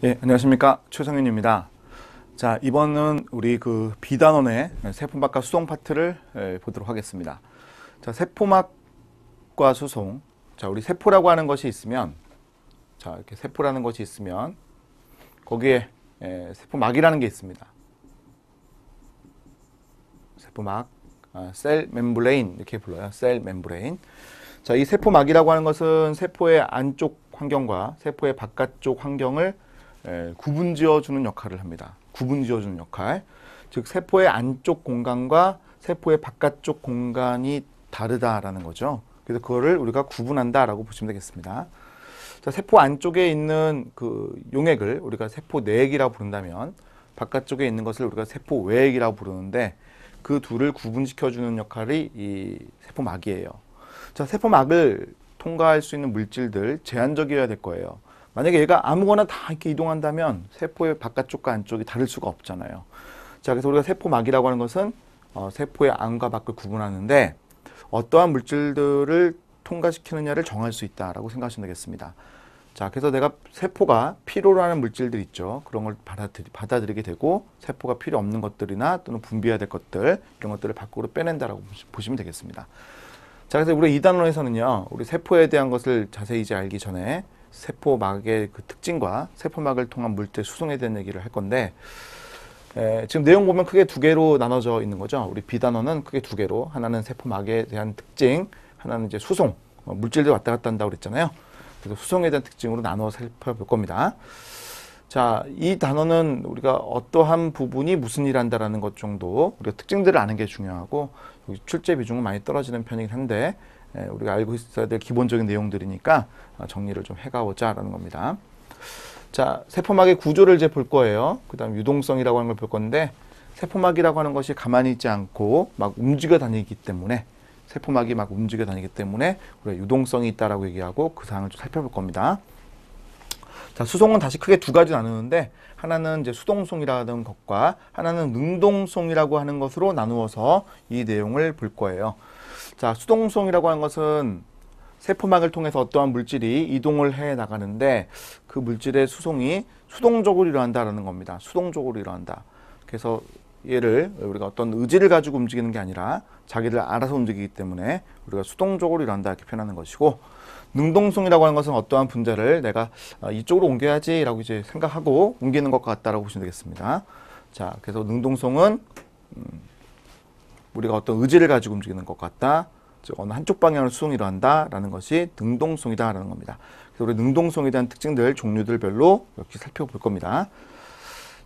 예, 안녕하십니까. 최성윤입니다. 자, 이번은 우리 비단원의 세포막과 수송 파트를 보도록 하겠습니다. 자, 세포막과 수송. 자, 우리 세포라고 하는 것이 있으면, 자, 이렇게 세포라는 것이 있으면, 거기에 세포막이라는 게 있습니다. 세포막, 셀 멤브레인, 이렇게 불러요. 셀 멤브레인. 자, 이 세포막이라고 하는 것은 세포의 안쪽 환경과 세포의 바깥쪽 환경을 구분지어주는 역할을 합니다. 구분지어주는 역할. 즉 세포의 안쪽 공간과 세포의 바깥쪽 공간이 다르다라는 거죠. 그래서 그거를 우리가 구분한다라고 보시면 되겠습니다. 자, 세포 안쪽에 있는 그 용액을 우리가 세포 내액이라고 부른다면 바깥쪽에 있는 것을 우리가 세포 외액이라고 부르는데 그 둘을 구분시켜주는 역할이 이 세포막이에요. 자, 세포막을 통과할 수 있는 물질들 제한적이어야 될 거예요. 만약에 얘가 아무거나 다 이렇게 이동한다면 세포의 바깥쪽과 안쪽이 다를 수가 없잖아요. 자, 그래서 우리가 세포막이라고 하는 것은 세포의 안과 밖을 구분하는데 어떠한 물질들을 통과시키느냐를 정할 수 있다라고 생각하시면 되겠습니다. 자, 그래서 내가 세포가 필요로 하는 물질들 있죠. 그런 걸 받아들이게 되고 세포가 필요 없는 것들이나 또는 분비해야 될 것들 이런 것들을 밖으로 빼낸다라고 보시면 되겠습니다. 자, 그래서 우리 2단원에서는요. 우리 세포에 대한 것을 자세히 이제 알기 전에 세포막의 그 특징과 세포막을 통한 물질 수송에 대한 얘기를 할 건데 지금 내용 보면 크게 두 개로 나눠져 있는 거죠. 우리 B단원은 크게 두 개로 하나는 세포막에 대한 특징, 하나는 이제 수송, 물질들 왔다 갔다 한다고 그랬잖아요. 그래서 수송에 대한 특징으로 나눠 살펴볼 겁니다. 자, 이 단어는 우리가 어떠한 부분이 무슨 일을 한다라는 것 정도 우리가 특징들을 아는 게 중요하고 출제 비중은 많이 떨어지는 편이긴 한데 우리가 알고 있어야 될 기본적인 내용들이니까 정리를 좀 해가보자라는 겁니다. 자, 세포막의 구조를 이제 볼 거예요. 그 다음 유동성이라고 하는 걸 볼 건데 세포막이라고 하는 것이 가만히 있지 않고 막 움직여 다니기 때문에 세포막이 막 움직여 다니기 때문에 우리가 유동성이 있다라고 얘기하고 그 사항을 좀 살펴볼 겁니다. 자, 수송은 다시 크게 두 가지 나누는데 하나는 이제 수동송이라는 것과 하나는 능동송이라고 하는 것으로 나누어서 이 내용을 볼 거예요. 자, 수동송이라고 하는 것은 세포막을 통해서 어떠한 물질이 이동을 해 나가는데 그 물질의 수송이 수동적으로 일어난다라는 겁니다. 수동적으로 일어난다. 그래서 얘를 우리가 어떤 의지를 가지고 움직이는 게 아니라 자기를 알아서 움직이기 때문에 우리가 수동적으로 일어난다 이렇게 표현하는 것이고 능동성이라고 하는 것은 어떠한 분자를 내가 이쪽으로 옮겨야지 라고 이제 생각하고 옮기는 것 같다라고 보시면 되겠습니다. 자, 그래서 능동성은 우리가 어떤 의지를 가지고 움직이는 것 같다. 즉 어느 한쪽 방향으로 수송이 일어난다 라는 것이 능동성이다 라는 겁니다. 그래서 우리 능동성에 대한 특징들 종류들별로 역시 살펴볼 겁니다.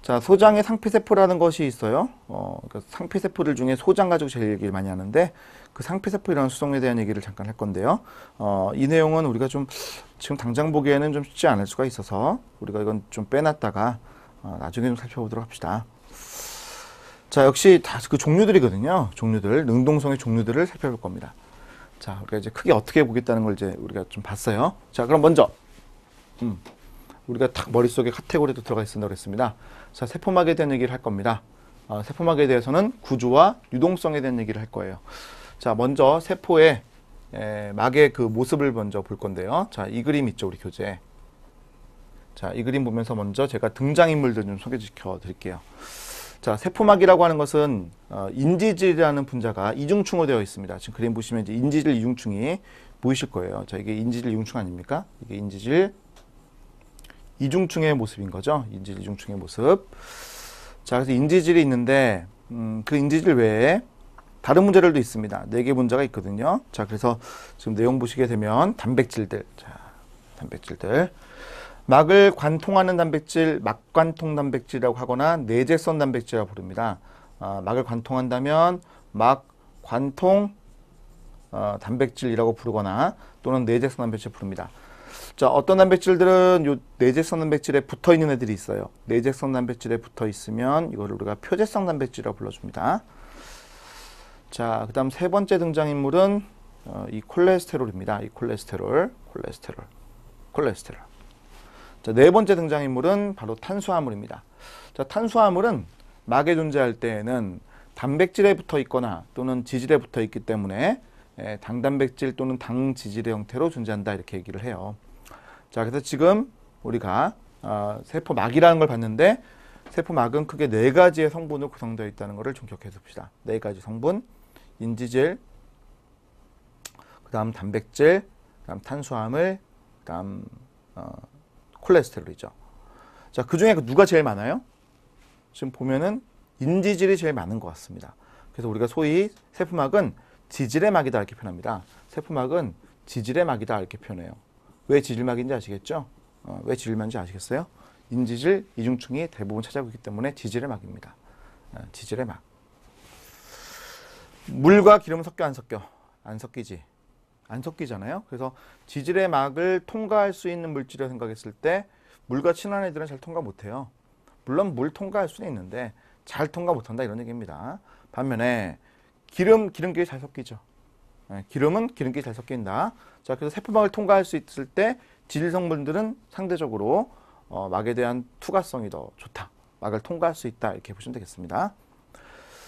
자, 소장의 상피세포라는 것이 있어요. 그러니까 상피세포들 중에 소장 가지고 제일 얘기를 많이 하는데 그 상피세포라는 수송에 대한 얘기를 잠깐 할 건데요. 이 내용은 우리가 좀 지금 당장 보기에는 좀 쉽지 않을 수가 있어서 우리가 이건 좀 빼놨다가 나중에 좀 살펴보도록 합시다. 자, 역시 다 그 종류들이거든요. 종류들, 능동성의 종류들을 살펴볼 겁니다. 자, 우리가 이제 크게 어떻게 보겠다는 걸 이제 우리가 좀 봤어요. 자, 그럼 먼저 우리가 딱 머릿속에 카테고리도 들어가 있었다고 그랬습니다. 자, 세포막에 대한 얘기를 할 겁니다. 세포막에 대해서는 구조와 유동성에 대한 얘기를 할 거예요. 자, 먼저 세포의 막의 그 모습을 먼저 볼 건데요. 자, 이 그림 있죠, 우리 교재에. 자, 이 그림 보면서 먼저 제가 등장인물들 좀 소개시켜 드릴게요. 자, 세포막이라고 하는 것은 인지질이라는 분자가 이중충으로 되어 있습니다. 지금 그림 보시면 이제 인지질 이중충이 보이실 거예요. 자, 이게 인지질 이중충 아닙니까? 이게 인지질 이중충의 모습인 거죠. 인지질 이중충의 모습. 자, 그래서 인지질이 있는데 그 인지질 외에 다른 분자들도 있습니다. 4개 분자가 있거든요. 자, 그래서 지금 내용 보시게 되면 단백질들. 자, 단백질들. 막을 관통하는 단백질, 막관통 단백질이라고 하거나 내재성 단백질이라고 부릅니다. 막을 관통한다면 막 관통 단백질이라고 부르거나 또는 내재성 단백질 부릅니다. 자, 어떤 단백질들은 요 내재성 단백질에 붙어 있는 애들이 있어요. 내재성 단백질에 붙어 있으면 이거를 우리가 표재성 단백질이라고 불러줍니다. 자, 그 다음 세 번째 등장인물은 이 콜레스테롤입니다. 이 콜레스테롤. 자, 네 번째 등장인물은 바로 탄수화물입니다. 자, 탄수화물은 막에 존재할 때에는 단백질에 붙어 있거나 또는 지질에 붙어 있기 때문에 당단백질 또는 당지질의 형태로 존재한다 이렇게 얘기를 해요. 자, 그래서 지금 우리가 세포막이라는 걸 봤는데 세포막은 크게 4가지의 성분으로 구성되어 있다는 것을 좀 기억해 둡시다. 4가지 성분, 인지질, 그 다음 단백질, 그 다음 탄수화물, 그 다음 콜레스테롤이죠. 자, 그 중에 누가 제일 많아요? 지금 보면은 인지질이 제일 많은 것 같습니다. 그래서 우리가 소위 세포막은 지질의 막이다 이렇게 표현합니다. 세포막은 지질의 막이다 이렇게 표현해요. 왜 지질막인지 아시겠죠? 왜 지질막인지 아시겠어요? 인지질, 이중층이 대부분 차지하고 있기 때문에 지질의 막입니다. 지질의 막. 물과 기름은 섞여 안 섞여? 안 섞이지. 안 섞이잖아요. 그래서 지질의 막을 통과할 수 있는 물질을 생각했을 때 물과 친한 애들은 잘 통과 못해요. 물론 물 통과할 수는 있는데 잘 통과 못한다 이런 얘기입니다. 반면에 기름끼리 잘 섞이죠. 기름은 기름끼리 잘 섞인다. 자, 그래서 세포막을 통과할 수 있을 때 지질 성분들은 상대적으로 막에 대한 투과성이 더 좋다. 막을 통과할 수 있다. 이렇게 보시면 되겠습니다.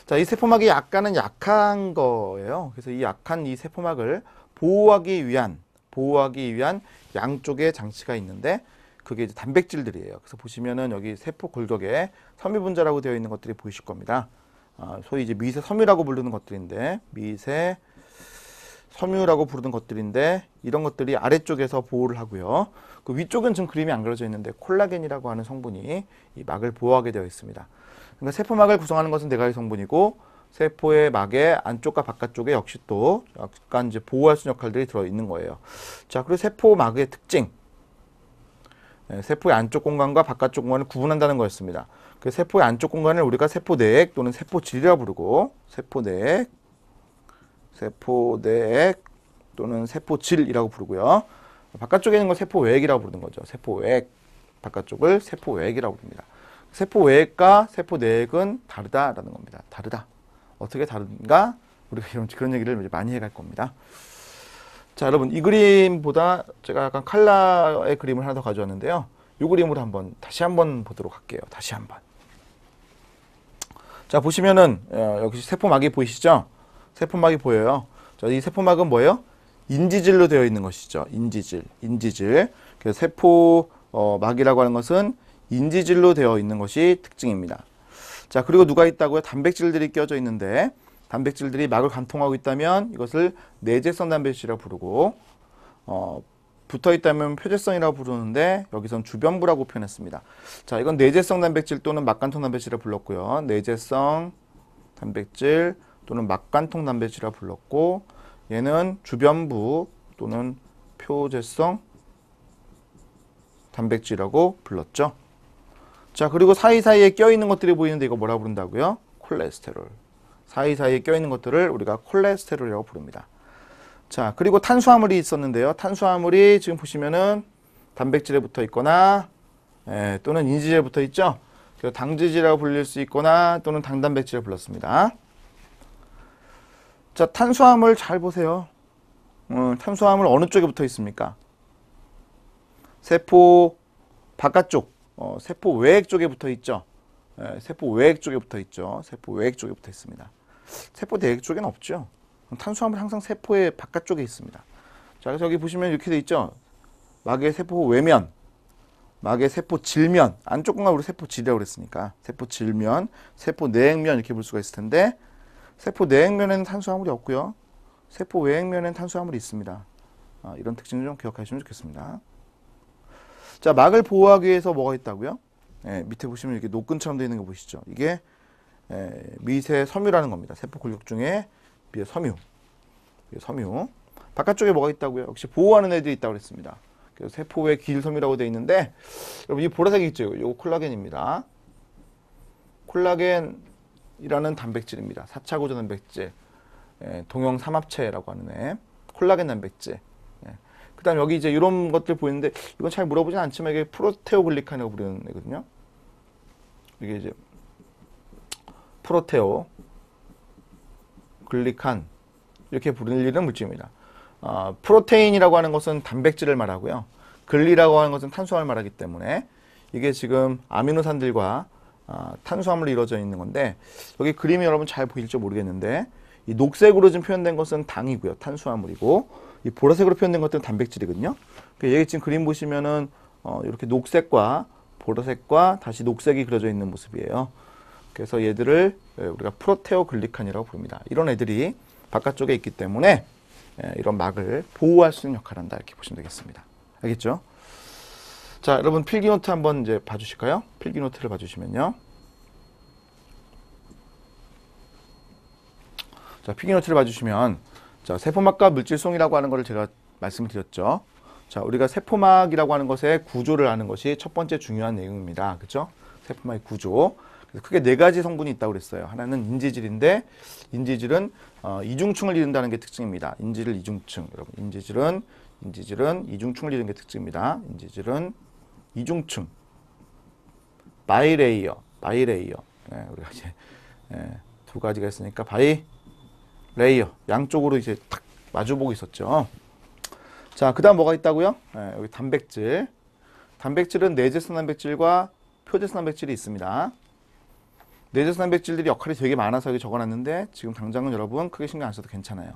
자, 이 세포막이 약간은 약한 거예요. 그래서 이 약한 이 세포막을 보호하기 위한 양쪽에 장치가 있는데 그게 이제 단백질들이에요. 그래서 보시면은 여기 세포 골격에 섬유 분자라고 되어 있는 것들이 보이실 겁니다. 소위 이제 미세 섬유라고 부르는 것들인데 미세 섬유라고 부르는 것들인데 이런 것들이 아래쪽에서 보호를 하고요. 그 위쪽은 지금 그림이 안 그려져 있는데 콜라겐이라고 하는 성분이 이 막을 보호하게 되어 있습니다. 그러니까 세포막을 구성하는 것은 4가지 성분이고 세포의 막의 안쪽과 바깥쪽에 역시 또 약간 이제 보호할 수 있는 역할들이 들어 있는 거예요. 자, 그리고 세포막의 특징. 세포의 안쪽 공간과 바깥쪽 공간을 구분한다는 거였습니다. 그 세포의 안쪽 공간을 우리가 세포내액 또는 세포질이라고 부르고 세포내액 또는 세포질이라고 부르고요. 바깥쪽에 있는 걸 세포외액이라고 부르는 거죠. 세포외액, 바깥쪽을 세포외액이라고 부릅니다. 세포외액과 세포내액은 다르다라는 겁니다. 다르다. 어떻게 다른가? 우리가 그런 얘기를 많이 해갈 겁니다. 자, 여러분 이 그림보다 제가 약간 칼라의 그림을 하나 더 가져왔는데요. 이 그림으로 다시 한번 보도록 할게요. 다시 한번. 자, 보시면은 여기 세포막이 보이시죠? 세포막이 보여요. 자, 이 세포막은 뭐예요? 인지질로 되어 있는 것이죠. 인지질. 그래서 세포막이라고 하는 것은 인지질로 되어 있는 것이 특징입니다. 자, 그리고 누가 있다고요? 단백질들이 껴져 있는데 단백질들이 막을 관통하고 있다면 이것을 내재성 단백질이라고 부르고 붙어 있다면 표재성이라고 부르는데 여기선 주변부라고 표현했습니다. 자, 이건 내재성 단백질 또는 막관통 단백질이라고 불렀고요. 내재성 단백질 또는 막관통 단백질이라고 불렀고 얘는 주변부 또는 표재성 단백질이라고 불렀죠. 자, 그리고 사이사이에 껴있는 것들이 보이는데 이거 뭐라고 부른다고요? 콜레스테롤. 사이사이에 껴있는 것들을 우리가 콜레스테롤이라고 부릅니다. 자, 그리고 탄수화물이 있었는데요. 탄수화물이 지금 보시면은 단백질에 붙어 있거나 또는 인지질에 붙어 있죠. 그래서 당지질이라고 불릴 수 있거나 또는 당단백질을 불렀습니다. 자, 탄수화물 잘 보세요. 탄수화물 어느 쪽에 붙어 있습니까? 세포 바깥쪽, 세포 외액 쪽에 붙어 있죠. 세포 외액 쪽에 붙어 있죠. 세포 외액 쪽에 붙어 있습니다. 세포 내액 쪽에는 없죠. 탄수화물은 항상 세포의 바깥쪽에 있습니다. 자, 그래서 여기 보시면 이렇게 돼 있죠. 막의 세포 외면, 막의 세포 질면, 안쪽 공간 우리 세포 질이라고 그랬으니까 세포 질면, 세포 내액면 이렇게 볼 수가 있을 텐데 세포 내액면에는 탄수화물이 없고요. 세포 외액면에는 탄수화물이 있습니다. 이런 특징을 좀 기억하시면 좋겠습니다. 자, 막을 보호하기 위해서 뭐가 있다고요? 밑에 보시면 이렇게 노끈처럼 되어 있는 거 보시죠. 이게 미세 섬유라는 겁니다. 세포 골격 중에 미세 섬유. 바깥쪽에 뭐가 있다고요? 역시 보호하는 애들이 있다고 그랬습니다. 그래서 세포의 길섬유라고 되어 있는데 여러분 이 보라색이 있죠. 이거 콜라겐입니다. 콜라겐이라는 단백질입니다. 4차 구조 단백질. 동형 삼합체라고 하는 애. 콜라겐 단백질. 그 다음 여기 이제 이런 것들 보이는데 이건 잘 물어보진 않지만 이게 프로테오글리칸이라고 부르는 애거든요. 이게 이제 프로테오 글리칸 이렇게 부르는 물질입니다. 프로테인이라고 하는 것은 단백질을 말하고요. 글리라고 하는 것은 탄수화물을 말하기 때문에 이게 지금 아미노산들과 탄수화물로 이루어져 있는 건데 여기 그림이 여러분 잘 보일지 모르겠는데 이 녹색으로 지금 표현된 것은 당이고요. 탄수화물이고 이 보라색으로 표현된 것들은 단백질이거든요. 여기 지금 그림 보시면은 이렇게 녹색과 보라색과 다시 녹색이 그려져 있는 모습이에요. 그래서 얘들을 우리가 프로테오글리칸이라고 부릅니다. 이런 애들이 바깥쪽에 있기 때문에 이런 막을 보호할 수 있는 역할을 한다 이렇게 보시면 되겠습니다. 알겠죠? 자, 여러분 필기노트 한번 이제 봐주실까요? 필기노트를 봐주시면요. 자, 필기노트를 봐주시면 자, 세포막과 물질송이라고 하는 것을 제가 말씀을 드렸죠. 자, 우리가 세포막이라고 하는 것의 구조를 아는 것이 첫 번째 중요한 내용입니다. 그렇죠? 세포막의 구조. 그래서 크게 네 가지 성분이 있다고 그랬어요. 하나는 인지질인데 인지질은 이중층을 이룬다는 게 특징입니다. 인지질 이중층. 여러분, 인지질은 이중층을 이루는 게 특징입니다. 인지질은 이중층. 바이레이어. 네, 우리가 이제 두 가지가 있으니까 바이레이어. 양쪽으로 이제 탁 마주보고 있었죠. 자, 그 다음 뭐가 있다고요? 여기 단백질. 단백질은 내재성 단백질과 표재성 단백질이 있습니다. 내재성 단백질들이 역할이 되게 많아서 여기 적어놨는데 지금 당장은 여러분 크게 신경 안 써도 괜찮아요.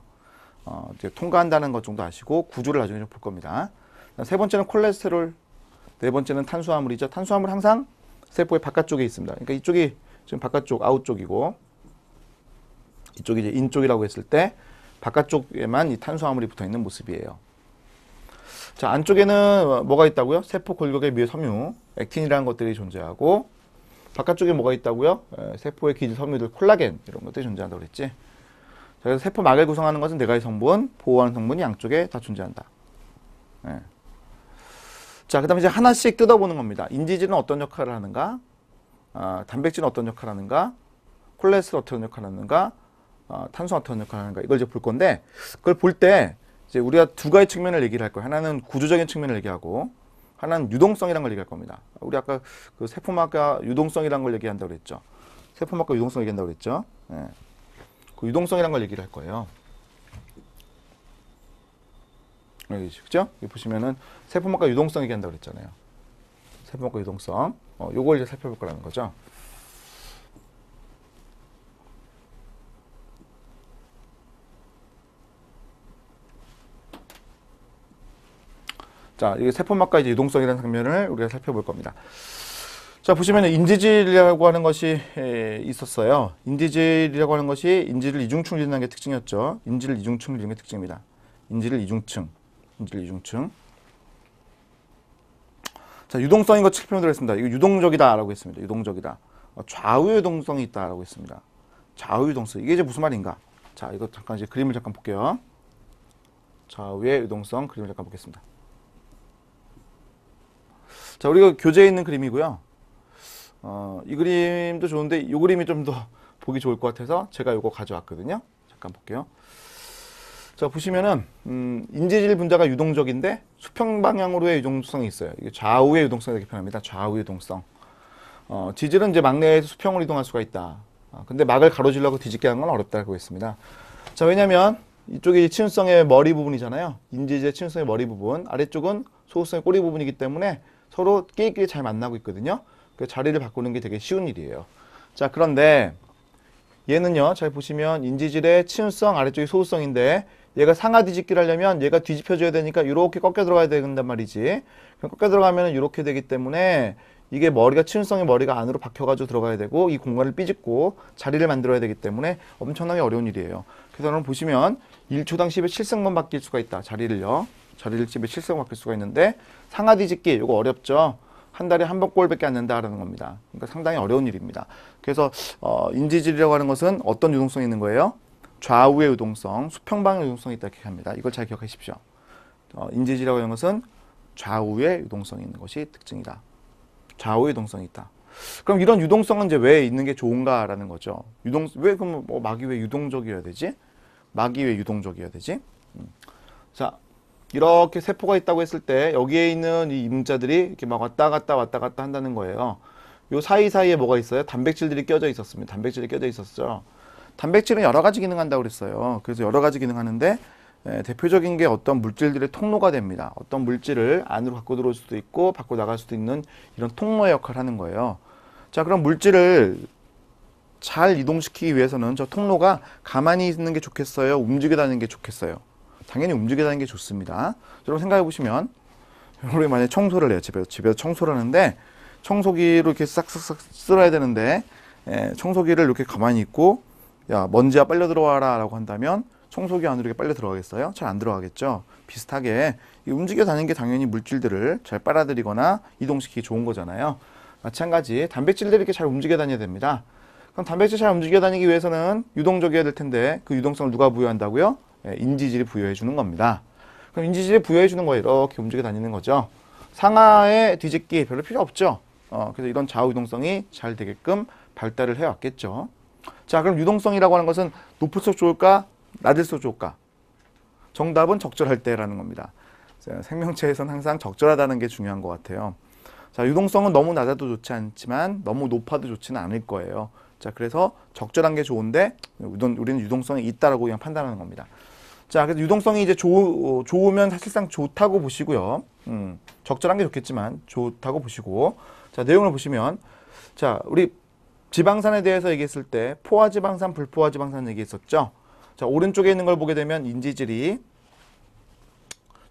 이제 통과한다는 것 정도 아시고 구조를 나중에 좀 볼 겁니다. 세 번째는 콜레스테롤, 네 번째는 탄수화물이죠. 탄수화물 항상 세포의 바깥쪽에 있습니다. 그러니까 이쪽이 지금 바깥쪽, 아웃 쪽이고 이쪽이 이제 인 쪽이라고 했을 때 바깥쪽에만 이 탄수화물이 붙어 있는 모습이에요. 자, 안쪽에는 뭐가 있다고요? 세포 골격의 묘 섬유, 액틴이라는 것들이 존재하고 바깥쪽에 뭐가 있다고요? 세포의 기질 섬유들, 콜라겐 이런 것들이 존재한다고 그랬지. 자, 그래서 세포막을 구성하는 것은 네 가지 성분, 보호하는 성분이 양쪽에 다 존재한다. 네. 자, 그 다음에 이제 하나씩 뜯어보는 겁니다. 인지질은 어떤 역할을 하는가? 단백질은 어떤 역할을 하는가? 콜레스테롤 어떤 역할을 하는가? 탄수화물 어떤 역할을 하는가? 이걸 이제 볼 건데 그걸 볼 때 이제 우리가 두 가지 측면을 얘기를 할 거예요. 하나는 구조적인 측면을 얘기하고 하나는 유동성이라는 걸 얘기할 겁니다. 우리 아까 그 세포막과 유동성이라는 걸 얘기한다고 그랬죠. 세포막과 유동성 얘기한다고 그랬죠. 네. 그 유동성이라는 걸 얘기를 할 거예요. 여기 그죠? 여기 보시면은 세포막과 유동성 얘기한다고 그랬잖아요. 세포막과 유동성. 요걸 이제 살펴볼 거라는 거죠. 자, 이게 세포막과 이제 유동성이라는 측면을 우리가 살펴볼 겁니다. 자, 보시면 인지질이라고 하는 것이 있었어요. 인지질이라고 하는 것이 인지를 이중층 이루는 게 특징이었죠. 인지를 이중층 이루는 게 특징입니다. 인지를 이중층. 자, 유동성인 것 표현 들어있습니다. 이거 유동적이다라고 했습니다. 유동적이다. 좌우 유동성이 있다라고 했습니다. 좌우 유동성. 이게 이제 무슨 말인가? 자, 이거 잠깐 이제 그림을 잠깐 볼게요. 좌우의 유동성 그림을 잠깐 보겠습니다. 자, 우리가 교재에 있는 그림이고요. 이 그림도 좋은데 이 그림이 좀 더 보기 좋을 것 같아서 제가 이거 가져왔거든요. 잠깐 볼게요. 자, 보시면은 인지질 분자가 유동적인데 수평 방향으로의 유동성이 있어요. 이게 좌우의 유동성 이렇게 표현합니다. 좌우 유동성. 지질은 이제 막내에서 수평으로 이동할 수가 있다. 근데 막을 가로지르려고 뒤집게 하는 건 어렵다고 했습니다. 자, 왜냐면 이쪽이 치운성의 머리 부분이잖아요. 인지질의 치운성의 머리 부분, 아래쪽은 소우성의 꼬리 부분이기 때문에 서로 끼리끼리 잘 만나고 있거든요. 그 자리를 바꾸는 게 되게 쉬운 일이에요. 자, 그런데 얘는요, 잘 보시면 인지질의 치운성, 아래쪽이 소우성인데 얘가 상하 뒤집기를 하려면 얘가 뒤집혀줘야 되니까 이렇게 꺾여 들어가야 된단 말이지. 꺾여 들어가면 이렇게 되기 때문에 이게 머리가 치운성의 머리가 안으로 박혀가지고 들어가야 되고 이 공간을 삐집고 자리를 만들어야 되기 때문에 엄청나게 어려운 일이에요. 그래서 여러분 보시면 1초당 10에 7승만 바뀔 수가 있다. 자리를요. 자리를 10에 7승 바뀔 수가 있는데 상하 뒤집기 이거 어렵죠. 한 달에 한 번 꼴밖에 안 낸다라는 겁니다. 그러니까 상당히 어려운 일입니다. 그래서 인지질이라고 하는 것은 어떤 유동성이 있는 거예요? 좌우의 유동성, 수평방의 유동성이 있다 이렇게 합니다. 이걸 잘 기억하십시오. 인지질이라고 하는 것은 좌우의 유동성이 있는 것이 특징이다. 좌우의 유동성이 있다. 그럼 이런 유동성은 이제 왜 있는 게 좋은가라는 거죠. 왜 그럼 막이 왜 유동적이어야 되지? 막이 왜 유동적이어야 되지? 자, 이렇게 세포가 있다고 했을 때 여기에 있는 이 문자들이 이렇게 막 왔다 갔다 한다는 거예요. 요 사이사이에 뭐가 있어요? 단백질들이 껴져 있었습니다. 단백질이 껴져 있었죠. 단백질은 여러 가지 기능한다고 그랬어요. 그래서 여러 가지 기능하는데 대표적인 게 어떤 물질들의 통로가 됩니다. 어떤 물질을 안으로 갖고 들어올 수도 있고 밖으로 나갈 수도 있는 이런 통로의 역할을 하는 거예요. 자, 그럼 물질을 잘 이동시키기 위해서는 저 통로가 가만히 있는 게 좋겠어요? 움직여 다니는 게 좋겠어요? 당연히 움직여 다니는 게 좋습니다. 여러분 생각해 보시면 우리 만약에 청소를 해요. 집에서 청소를 하는데 청소기로 이렇게 싹싹싹 쓸어야 되는데 청소기를 이렇게 가만히 있고 야 먼지야 빨려 들어와라 라고 한다면 청소기 안으로 이렇게 빨려 들어가겠어요? 잘 안 들어가겠죠. 비슷하게 움직여 다니는 게 당연히 물질들을 잘 빨아들이거나 이동시키기 좋은 거잖아요. 마찬가지 단백질들이 이렇게 잘 움직여 다녀야 됩니다. 그럼 단백질 잘 움직여 다니기 위해서는 유동적이어야 될 텐데 그 유동성을 누가 부여한다고요? 인지질이 부여해 주는 겁니다. 그럼 인지질이 부여해 주는 거예요. 이렇게 움직여 다니는 거죠. 상하의 뒤집기 별로 필요 없죠. 그래서 이런 좌우 유동성이 잘 되게끔 발달을 해왔겠죠. 자, 그럼 유동성이라고 하는 것은 높을수록 좋을까? 낮을수록 좋을까? 정답은 적절할 때라는 겁니다. 생명체에서는 항상 적절하다는 게 중요한 것 같아요. 자, 유동성은 너무 낮아도 좋지 않지만 너무 높아도 좋지는 않을 거예요. 자, 그래서 적절한 게 좋은데 우리는 유동성이 있다라고 그냥 판단하는 겁니다. 자, 그래서 유동성이 이제 좋으면 사실상 좋다고 보시고요. 적절한 게 좋겠지만 좋다고 보시고, 자, 내용을 보시면, 자, 우리 지방산에 대해서 얘기했을 때 포화지방산, 불포화지방산 얘기했었죠. 자, 오른쪽에 있는 걸 보게 되면 인지질이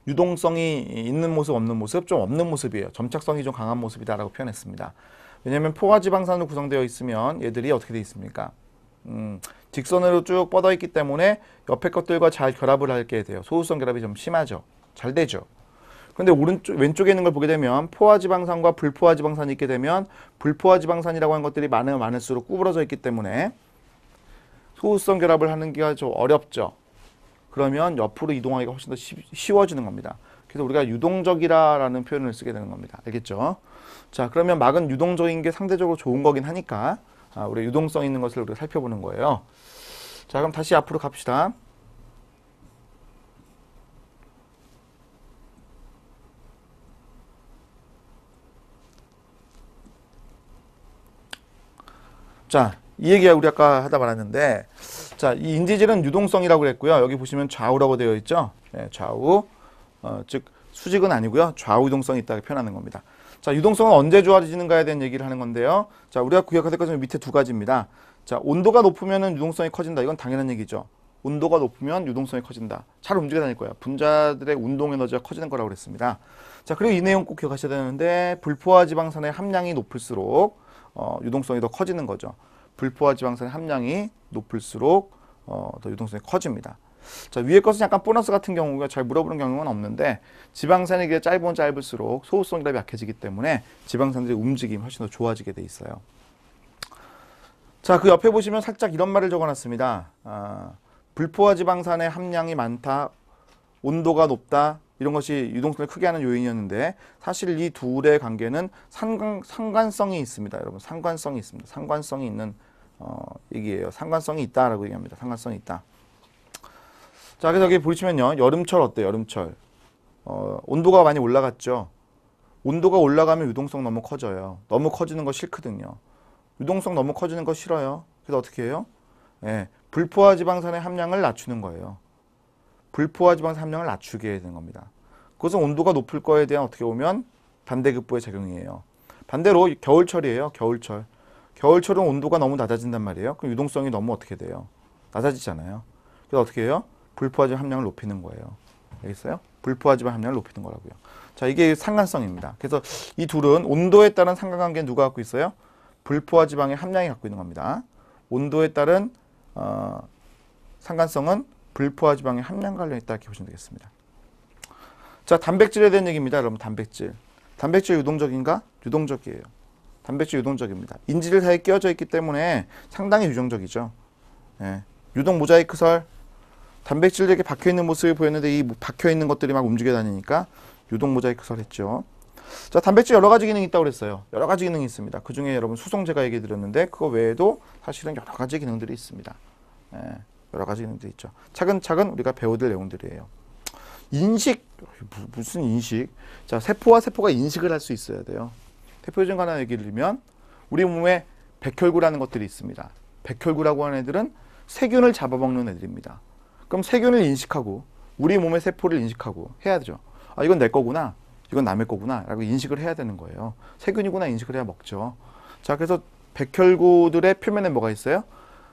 유동성이 있는 모습, 없는 모습, 좀 없는 모습이에요. 점착성이 좀 강한 모습이다라고 표현했습니다. 왜냐하면 포화지방산으로 구성되어 있으면 얘들이 어떻게 되어 있습니까? 직선으로 쭉 뻗어 있기 때문에 옆에 것들과 잘 결합을 하게 돼요. 소수성 결합이 좀 심하죠. 잘 되죠. 근데 왼쪽에 있는 걸 보게 되면 포화지방산과 불포화지방산이 있게 되면 불포화지방산이라고 하는 것들이 많으면 많을수록 구부러져 있기 때문에 소수성 결합을 하는 게 좀 어렵죠. 그러면 옆으로 이동하기가 훨씬 더 쉬워지는 겁니다. 그래서 우리가 유동적이라는 표현을 쓰게 되는 겁니다. 알겠죠? 자, 그러면 막은 유동적인 게 상대적으로 좋은 거긴 하니까 우리 유동성 있는 것을 우리가 살펴보는 거예요. 자, 그럼 다시 앞으로 갑시다. 자, 이 얘기가 우리 아까 하다 말았는데, 자, 이 인지질은 유동성이라고 그랬고요. 여기 보시면 좌우라고 되어 있죠. 네, 좌우, 즉 수직은 아니고요. 좌우 유동성이 있다고 표현하는 겁니다. 자, 유동성은 언제 좋아지는가에 대한 얘기를 하는 건데요. 자, 우리가 기억해야 될 것은 밑에 두 가지입니다. 자, 온도가 높으면 유동성이 커진다. 이건 당연한 얘기죠. 온도가 높으면 유동성이 커진다. 잘 움직여 다닐 거야. 분자들의 운동 에너지가 커지는 거라고 그랬습니다. 자, 그리고 이 내용 꼭 기억하셔야 되는데 불포화 지방산의 함량이 높을수록 유동성이 더 커지는 거죠. 불포화 지방산의 함량이 높을수록 더 유동성이 커집니다. 자, 위에 것은 약간 보너스 같은 경우가 잘 물어보는 경우는 없는데 지방산의 길이 짧으면 짧을수록 소수성이라도 약해지기 때문에 지방산들의 움직임이 훨씬 더 좋아지게 돼 있어요. 자, 그 옆에 보시면 살짝 이런 말을 적어놨습니다. 불포화 지방산의 함량이 많다, 온도가 높다, 이런 것이 유동성을 크게 하는 요인이었는데 사실 이 둘의 관계는 상관성이 있습니다. 여러분, 상관성이 있습니다. 상관성이 있는 얘기예요. 상관성이 있다라고 얘기합니다. 상관성이 있다. 자, 그래서 여기 보시면요. 여름철 어때요? 여름철. 온도가 많이 올라갔죠. 온도가 올라가면 유동성 너무 커져요. 너무 커지는 거 싫거든요. 유동성 너무 커지는 거 싫어요. 그래서 어떻게 해요? 예, 불포화 지방산의 함량을 낮추는 거예요. 불포화 지방산 함량을 낮추게 되는 겁니다. 그것은 온도가 높을 거에 대한 어떻게 보면 반대급부의 작용이에요. 반대로 겨울철이에요. 겨울철. 겨울철은 온도가 너무 낮아진단 말이에요. 그럼 유동성이 너무 어떻게 돼요? 낮아지잖아요. 그래서 어떻게 해요? 불포화 지방 함량을 높이는 거예요. 알겠어요? 불포화 지방 함량을 높이는 거라고요. 자, 이게 상관성입니다. 그래서 이 둘은 온도에 따른 상관관계는 누가 갖고 있어요? 불포화 지방의 함량이 갖고 있는 겁니다. 온도에 따른 상관성은 불포화 지방의 함량 관련이 있다 이렇게 보시면 되겠습니다. 자, 단백질에 대한 얘기입니다. 여러분, 단백질. 단백질 유동적인가? 유동적이에요. 단백질 유동적입니다. 인지질 사이에 끼어져 있기 때문에 상당히 유동적이죠. 예. 유동 모자이크설. 단백질이 이렇게 박혀있는 모습을 보였는데 이 박혀있는 것들이 막 움직여 다니니까 유동 모자이크설 했죠. 자, 단백질 여러 가지 기능이 있다고 그랬어요. 여러 가지 기능이 있습니다. 그 중에 여러분 수송제가 얘기 드렸는데 그거 외에도 사실은 여러 가지 기능들이 있습니다. 예, 여러 가지 기능들이 있죠. 차근차근 우리가 배워들 내용들이에요. 인식, 무슨 인식? 자, 세포와 세포가 인식을 할 수 있어야 돼요. 대표적인 거 하나 얘기를 드리면 우리 몸에 백혈구라는 것들이 있습니다. 백혈구라고 하는 애들은 세균을 잡아먹는 애들입니다. 그럼 세균을 인식하고 우리 몸의 세포를 인식하고 해야 되죠. 아, 이건 내 거구나. 이건 남의 거구나. 라고 인식을 해야 되는 거예요. 세균이구나 인식을 해야 먹죠. 자, 그래서 백혈구들의 표면에 뭐가 있어요?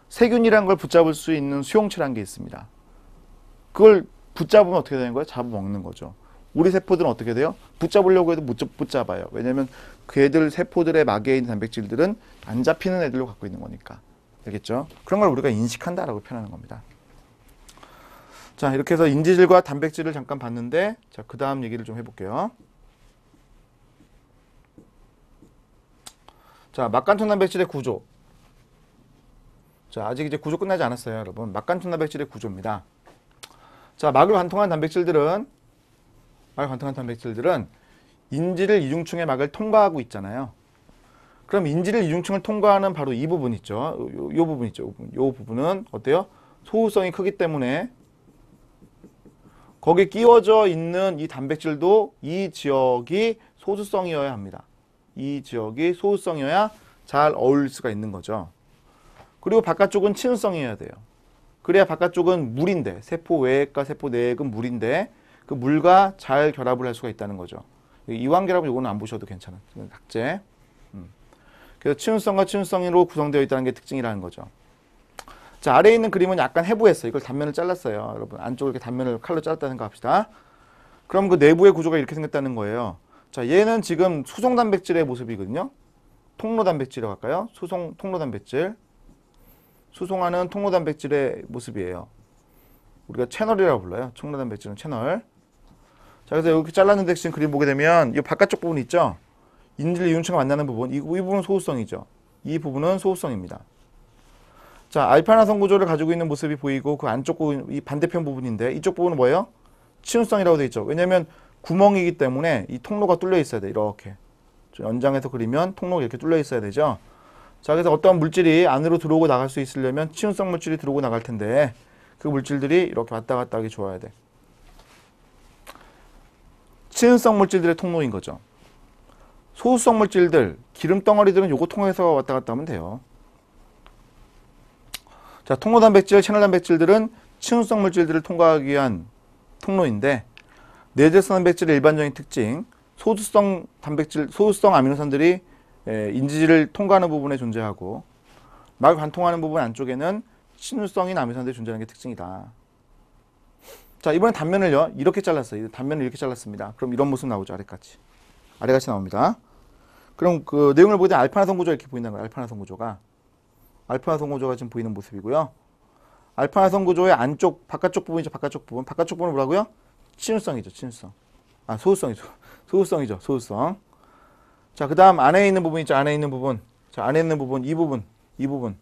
세균이라는 걸 붙잡을 수 있는 수용체라는 게 있습니다. 그걸 붙잡으면 어떻게 되는 거예요? 잡아먹는 거죠. 우리 세포들은 어떻게 돼요? 붙잡으려고 해도 못 붙잡아요. 왜냐면 그 애들 세포들의 막에 있는 단백질들은 안 잡히는 애들로 갖고 있는 거니까. 알겠죠? 그런 걸 우리가 인식한다라고 표현하는 겁니다. 자, 이렇게 해서 인지질과 단백질을 잠깐 봤는데, 자, 그 다음 얘기를 좀 해볼게요. 자, 막간통 단백질의 구조. 자, 아직 이제 구조 끝나지 않았어요, 여러분. 막간통 단백질의 구조입니다. 자, 막을 관통한 단백질들은 인지를 이중층의 막을 통과하고 있잖아요. 그럼 인지를 이중층을 통과하는 바로 이 부분 있죠. 요 부분 있죠. 요 부분은 어때요? 소우성이 크기 때문에 거기에 끼워져 있는 이 단백질도 이 지역이 소수성이어야 합니다. 이 지역이 소수성이어야 잘 어울릴 수가 있는 거죠. 그리고 바깥쪽은 친수성이어야 돼요. 그래야 바깥쪽은 물인데, 세포 외액과 세포 내액은 물인데 그 물과 잘 결합을 할 수가 있다는 거죠. 이완결합은 이거는 안 보셔도 괜찮아요. 각재. 그래서 친수성과 친수성으로 구성되어 있다는 게 특징이라는 거죠. 자, 아래에 있는 그림은 약간 해부했어요. 이걸 단면을 잘랐어요. 여러분, 안쪽을 이렇게 단면을 칼로 잘랐다 생각합시다. 그럼 그 내부의 구조가 이렇게 생겼다는 거예요. 자, 얘는 지금 수송 단백질의 모습이거든요. 통로 단백질이라고 할까요? 통로 단백질. 수송하는 통로 단백질의 모습이에요. 우리가 채널이라고 불러요. 통로 단백질은 채널. 자, 그래서 이렇게 잘랐는데 지금 그림 보게 되면 이 바깥쪽 부분 있죠? 인질 이온층과 만나는 부분, 이 부분은 소수성이죠. 이 부분은 소수성입니다. 자, 알파나선 구조를 가지고 있는 모습이 보이고 그 안쪽 부분, 이 반대편 부분인데 이쪽 부분은 뭐예요? 친수성이라고 되어 있죠. 왜냐하면 구멍이기 때문에 이 통로가 뚫려 있어야 돼. 이렇게 연장해서 그리면 통로가 이렇게 뚫려 있어야 되죠. 자, 그래서 어떠한 물질이 안으로 들어오고 나갈 수 있으려면 친수성 물질이 들어오고 나갈 텐데 그 물질들이 이렇게 왔다 갔다 하기 좋아야 돼. 친수성 물질들의 통로인 거죠. 소수성 물질들, 기름 덩어리들은 요거 통해서 왔다 갔다 하면 돼요. 자, 통로 단백질, 채널 단백질들은 친수성 물질들을 통과하기 위한 통로인데 내재성 단백질의 일반적인 특징, 소수성 단백질, 소수성 아미노산들이 인지질을 통과하는 부분에 존재하고 막을 관통하는 부분 안쪽에는 친수성인 아미노산들이 존재하는 게 특징이다. 자, 이번엔 단면을요 이렇게 잘랐어요. 단면을 이렇게 잘랐습니다. 그럼 이런 모습 나오죠. 아래같이 나옵니다. 그럼 그 내용을 보게 되면 알파나선 구조가 이렇게 보인다는 거예요. 알파나선 구조가 지금 보이는 모습이고요. 알파나선 구조의 안쪽, 바깥쪽 부분이죠. 바깥쪽 부분은 뭐라고요? 친수성이죠. 아, 소수성이죠. 소수성. 자, 그 다음 안에 있는 부분 있죠. 안에 있는 부분. 이 부분.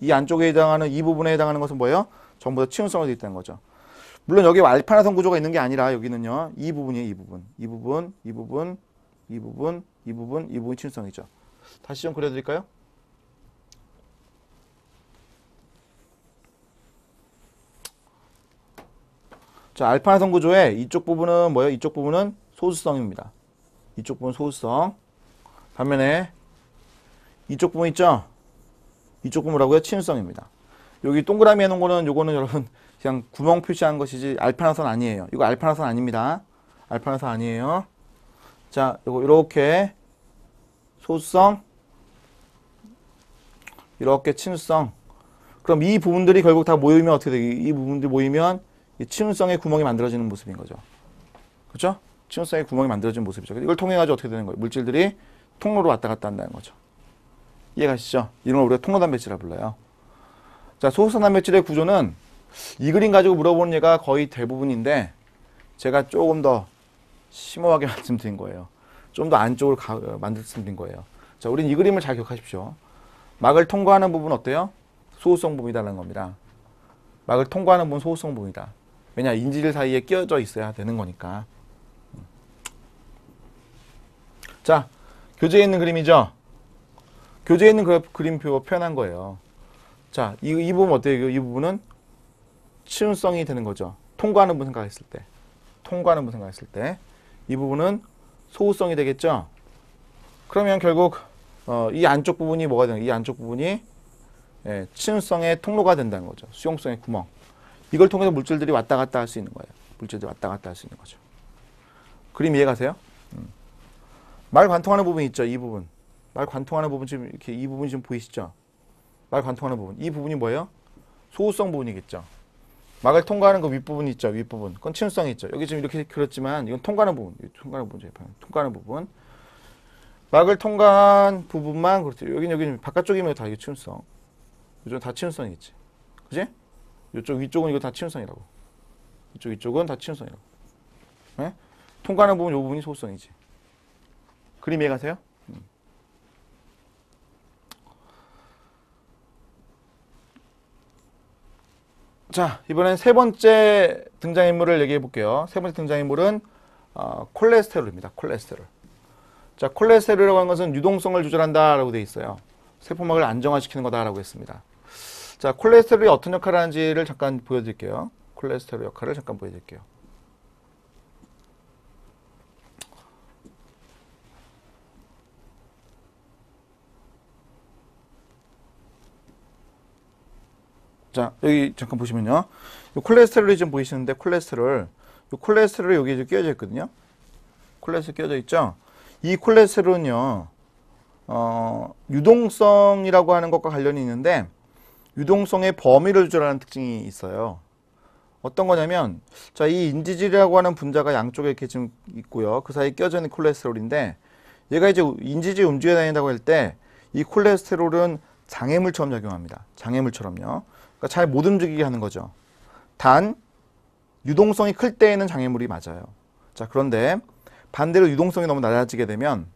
이 안쪽에 해당하는, 이 부분에 해당하는 것은 뭐예요? 전부 다 친수성으로 되어 있다는 거죠. 물론 여기 알파나선 구조가 있는 게 아니라 여기는요. 이 부분이 친수성이죠. 다시 좀 그려드릴까요? 자, 알파나선 구조의 이쪽 부분은 뭐예요? 이쪽 부분은 소수성입니다. 이쪽 부분 소수성. 반면에 이쪽 부분 있죠? 이쪽 부분 뭐라고요? 친수성입니다. 여기 동그라미 해놓은 거는 요거는 여러분 그냥 구멍 표시한 것이지 알파나선 아니에요. 이거 알파나선 아닙니다. 알파나선 아니에요. 자, 요거 이렇게 소수성, 이렇게 친수성. 그럼 이 부분들이 결국 다 모이면 어떻게 돼요? 이 부분들이 모이면 이 친수성의 구멍이 만들어지는 모습인 거죠. 그렇죠? 친수성의 구멍이 만들어지는 모습이죠. 이걸 통해 가지고 어떻게 되는 거예요? 물질들이 통로로 왔다 갔다 한다는 거죠. 이해가시죠? 이런 걸 우리가 통로 단백질이라고 불러요. 자, 소수성 단백질의 구조는 이 그림 가지고 물어보는 얘가 거의 대부분인데 제가 조금 더 심오하게 말씀드린 거예요. 좀 더 안쪽으로 말씀드린 거예요. 자, 우린 이 그림을 잘 기억하십시오. 막을 통과하는 부분 어때요? 소수성 부분이라는 겁니다. 막을 통과하는 부분 소수성 부분이다. 왜냐? 인지질 사이에 끼어져 있어야 되는 거니까. 자, 교재에 있는 그림이죠? 교재에 있는 그림표 표현한 거예요. 자, 이 부분 어때요? 이 부분은 치운성이 되는 거죠. 통과하는 부분 생각했을 때. 이 부분은 소우성이 되겠죠? 그러면 결국 이 안쪽 부분이 뭐가 되는 거예요? 이 안쪽 부분이 치운성의 통로가 된다는 거죠. 수용성의 구멍. 이걸 통해서 물질들이 왔다 갔다 할 수 있는 거예요. 그림 이해가세요? 말 관통하는 부분이 있죠. 이 부분. 말 관통하는 부분 지금 이렇게 이 부분이 지금 보이시죠? 말 관통하는 부분. 이 부분이 뭐예요? 소우성 부분이겠죠. 막을 통과하는 그 윗부분이 있죠. 윗부분. 그건 치윤성이 있죠. 여기 지금 이렇게 그렸지만 이건 통과하는 부분. 통과하는 부분. 막을 통과한 부분만 그렇죠. 여기는 바깥쪽이면 다 이게 치윤성. 이쪽은 다 치윤성이 있지. 그지? 이쪽 위쪽은 이거 다 치윤성이라고. 이쪽은 다 치윤성이라고. 네? 통과하는 부분 이 부분이 소수성이지. 그림 이해 가세요? 자, 이번엔 세 번째 등장인물을 얘기해 볼게요. 세 번째 등장인물은 콜레스테롤입니다. 콜레스테롤. 자, 콜레스테롤이라고 하는 것은 유동성을 조절한다라고 되어 있어요. 세포막을 안정화시키는 거다라고 했습니다. 자, 콜레스테롤이 어떤 역할을 하는지를 잠깐 보여드릴게요. 콜레스테롤 역할을 잠깐 보여드릴게요. 자, 여기 잠깐 보시면요. 이 콜레스테롤이 좀 보이시는데 콜레스테롤이 여기 이제 끼워져 있거든요. 콜레스테롤 끼워져 있죠. 이 콜레스테롤은요, 유동성이라고 하는 것과 관련이 있는데 유동성의 범위를 조절하는 특징이 있어요. 어떤 거냐면, 자, 이 인지질이라고 하는 분자가 양쪽에 이렇게 지금 있고요. 그 사이에 끼워져 있는 콜레스테롤인데 얘가 이제 인지질이 움직여 다닌다고 할 때 이 콜레스테롤은 장애물처럼 작용합니다. 장애물처럼요. 그러니까 잘 못 움직이게 하는 거죠. 단 유동성이 클 때에는 장애물이 맞아요. 자, 그런데 반대로 유동성이 너무 낮아지게 되면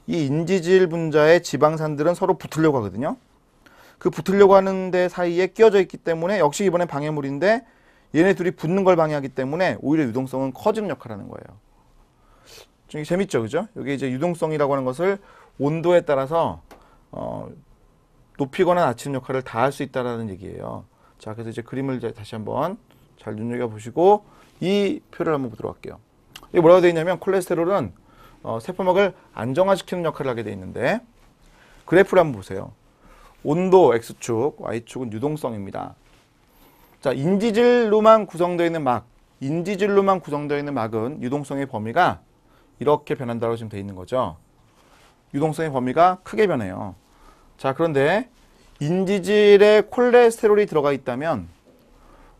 이 인지질 분자의 지방산들은 서로 붙으려고 하거든요. 그 붙으려고 하는데 사이에 끼어져 있기 때문에 역시 이번엔 방해물인데 얘네 둘이 붙는 걸 방해하기 때문에 오히려 유동성은 커지는 역할을 하는 거예요. 좀 재밌죠, 그죠? 여기 이제 유동성이라고 하는 것을 온도에 따라서 높이거나 낮추는 역할을 다 할 수 있다라는 얘기예요. 자, 그래서 이제 그림을 이제 다시 한번 잘 눈여겨 보시고 이 표를 한번 보도록 할게요. 이게 뭐라고 되어 있냐면 콜레스테롤은 세포막을 안정화시키는 역할을 하게 되어 있는데 그래프를 한번 보세요. 온도 X축, Y축은 유동성입니다. 자, 인지질로만 구성되어 있는 막은 유동성의 범위가 이렇게 변한다고 지금 되어 있는 거죠. 유동성의 범위가 크게 변해요. 자, 그런데 인지질에 콜레스테롤이 들어가 있다면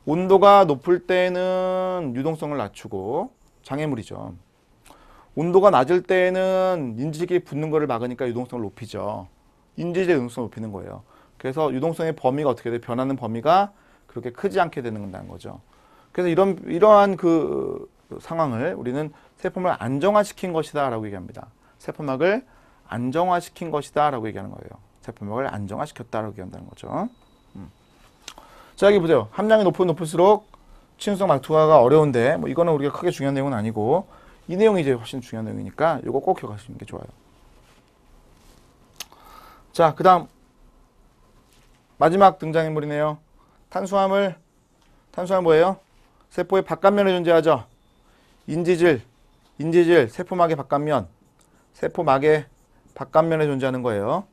온도가 높을 때는 유동성을 낮추고 장애물이죠. 온도가 낮을 때는 인지질이 붙는 것을 막으니까 유동성을 높이죠. 인지질의 유동성을 높이는 거예요. 그래서 유동성의 범위가 어떻게 돼? 변하는 범위가 그렇게 크지 않게 되는 거죠. 그래서 이러한 그 상황을 우리는 세포막을 안정화시킨 것이다 라고 얘기합니다. 세포막을 안정화시킨 것이다 라고 얘기하는 거예요. 세포막을 안정화시켰다라고 얘기한다는 거죠. 자, 여기 보세요. 함량이 높을수록 친수성 막 투하가 어려운데 뭐 이거는 우리가 크게 중요한 내용은 아니고 이 내용이 이제 훨씬 중요한 내용이니까 이거 꼭 기억하시는 게 좋아요. 자, 그 다음 마지막 등장인물이네요. 탄수화물 뭐예요? 세포의 바깥면에 존재하죠. 인지질 세포막의 바깥면에 존재하는 거예요.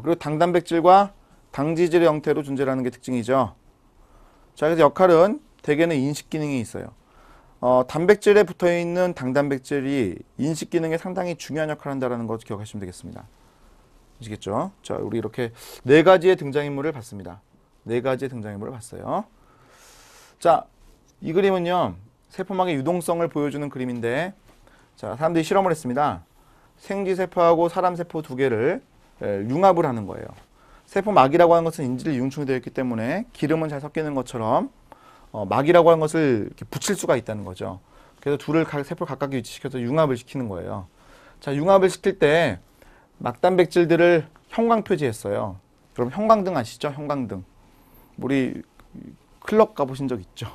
그리고 당단백질과 당지질의 형태로 존재하는 게 특징이죠. 자, 그래서 역할은 대개는 인식 기능이 있어요. 단백질에 붙어있는 당단백질이 인식 기능에 상당히 중요한 역할을 한다는 것 기억하시면 되겠습니다. 아시겠죠? 자, 우리 이렇게 네 가지의 등장인물을 봤습니다. 네 가지의 등장인물을 봤어요. 자, 이 그림은요, 세포막의 유동성을 보여주는 그림인데, 자, 사람들이 실험을 했습니다. 생쥐세포하고 사람세포 두 개를 융합을 하는 거예요. 세포막이라고 하는 것은 인질 융충이 되어 있기 때문에 기름은 잘 섞이는 것처럼 막이라고 하는 것을 이렇게 붙일 수가 있다는 거죠. 그래서 세포를 각각 위치시켜서 융합을 시키는 거예요. 자, 융합을 시킬 때 막단백질들을 형광표지했어요. 그럼 형광등 아시죠? 형광등. 우리 클럽 가보신 적 있죠?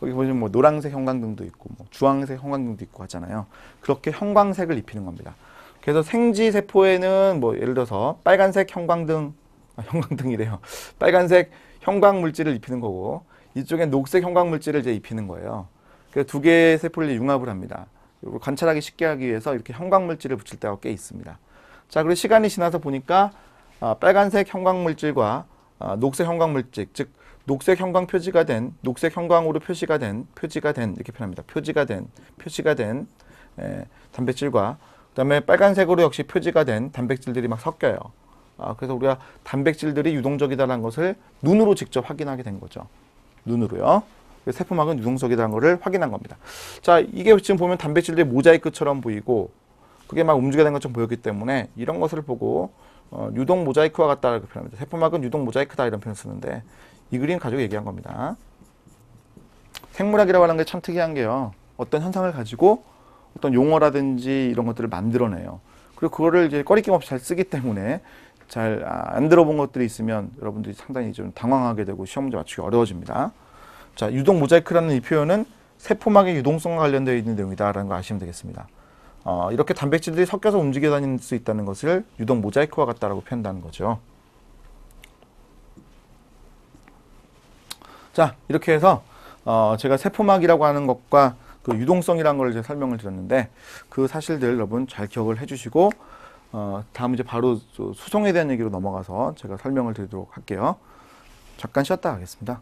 거기 보시면 뭐 노란색 형광등도 있고 뭐 주황색 형광등도 있고 하잖아요. 그렇게 형광색을 입히는 겁니다. 그래서 생쥐세포에는 뭐 예를 들어서 빨간색 형광등이래요. 빨간색 형광물질을 입히는 거고 이쪽엔 녹색 형광물질을 이제 입히는 거예요. 그래서 두 개의 세포를 융합을 합니다. 관찰하기 쉽게 하기 위해서 이렇게 형광물질을 붙일 때가 꽤 있습니다. 자, 그리고 시간이 지나서 보니까 빨간색 형광물질과 녹색 형광물질, 즉 녹색 형광 표지가 된, 녹색 형광으로 표시가 된 이렇게 표현합니다. 표시가 된 단백질과 그다음에 빨간색으로 역시 표지가 된 단백질들이 막 섞여요. 그래서 우리가 단백질들이 유동적이다라는 것을 눈으로 직접 확인하게 된 거죠. 눈으로요. 세포막은 유동적이라는 것을 확인한 겁니다. 자, 이게 지금 보면 단백질들이 모자이크처럼 보이고 그게 막 움직여야 되는 것처럼 보였기 때문에 이런 것을 보고 유동 모자이크와 같다라고 표현합니다. 세포막은 유동 모자이크다 이런 표현을 쓰는데 이 그림 가지고 얘기한 겁니다. 생물학이라고 하는 게 참 특이한 게요. 어떤 현상을 가지고 어떤 용어라든지 이런 것들을 만들어내요. 그리고 그거를 이제 꺼리낌 없이 잘 쓰기 때문에 잘 안 들어본 것들이 있으면 여러분들이 상당히 좀 당황하게 되고 시험 문제 맞추기 어려워집니다. 자, 유동 모자이크라는 이 표현은 세포막의 유동성과 관련되어 있는 내용이다라는 거 아시면 되겠습니다. 이렇게 단백질들이 섞여서 움직여 다닐 수 있다는 것을 유동 모자이크와 같다라고 표현한다는 거죠. 자, 이렇게 해서 제가 세포막이라고 하는 것과 그 유동성이라는 걸 이제 설명을 드렸는데 그 사실들 여러분 잘 기억을 해주시고 다음 이제 바로 수송에 대한 얘기로 넘어가서 제가 설명을 드리도록 할게요. 잠깐 쉬었다 가겠습니다.